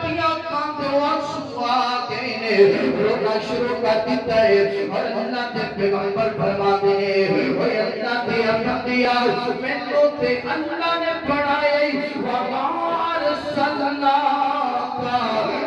دیا کاندھوں آنسو آگئے رونا شروع کر دیتا ہے اور اللہ کے پیغمبر فرما دے اوہ اللہ دے انبیاء میں تو تے اللہ نے پڑھائے وَمَا أَرْسَلْنَاكَ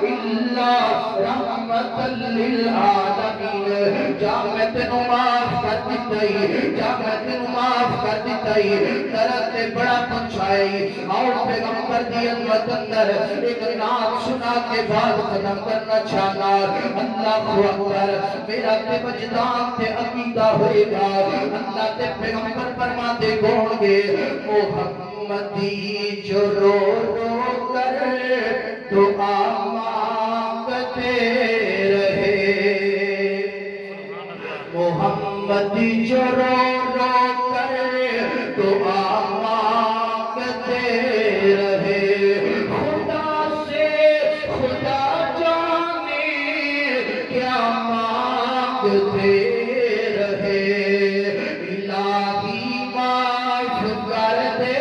إِلَّا رَحْمَةً لِلْعَالَمِينَ جا میں تینوں معاف کر دیتائی جا میں تینوں معاف کر دیتائی درد بڑا پہنچائی اور پیغمبر دی عظمت اندر ایک نام سنا کے بعد ختم کرنا چاہنا اللہ اکبر میرا تے وجدان تے عقیدہ ہوئے گا اللہ تے پیغمبر فرماتے کون گے محمدی جو رو رو کر دعا مانگتے رہے محمدی جو رو رو کر دعا مانگتے رہے خدا سے خدا جانے کیا مانگتے رہے الہی معاف کر دے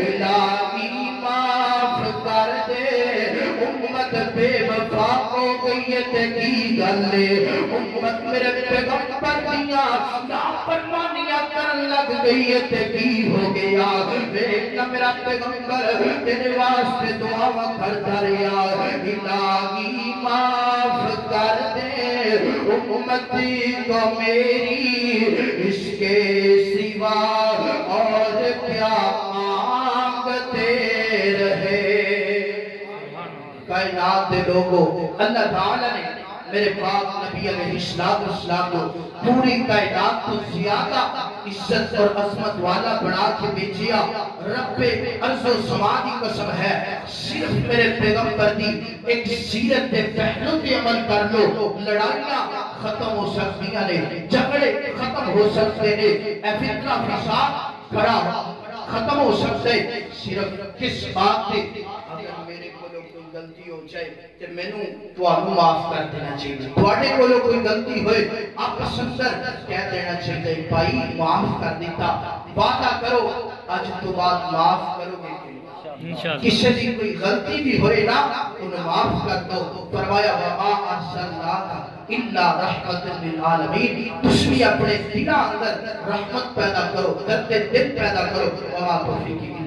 الہی معاف کر دے امت بے وفا ہو گئی ہے کی گلے امت میرے پیغمبر دیا نافرمانیاں کرن لگ گئی ہے کی ہو گیا دیکھنا میرا پیغمبر تیرے واسطے دعا کرتا رہا الہی معاف کر دے امتی کو میری اس کے سوا اور کیا مانگتے رہے کائنات دے لوگوں اللہ تعالیٰ نے میرے پاک نبی علیہ السلام کو پوری کائنات کو زیادہ عزت اور عظمت والا بنا کے بھیجیا رب عرض و سما کی قسم ہے صرف میرے پیغمبر دی ایک سیرت دے پہلو تے عمل کر لو لڑائیاں ختم ہو سکتی ہیں جھگڑے ختم ہو سکتے ہیں اے فتنہ فساد کھڑا ختم ہو سکتے صرف کس بات تے اگر میرے کو کوئی غلطی ہو جائے کہ میں نوں تو آپ معاف کر دینا چاہیے تھوڑے کو کوئی غلطی ہوئے آپ سندر کہہ دینا چاہیے بھائی معاف کر دیتا وعدہ کرو آج تو بعد معاف کرو گے کسی دی کوئی غلطی بھی ہوئے نا انہیں معاف کر دو فرمایا وَمَا أَرْسَلْنَاكَ إِلَّا رَحْمَةً لِلْعَالَمِينَ تُس بھی اپنے دلہ اندر رحمت پیدا کرو درد دل پیدا کرو وَمَا تَوْفِيقِ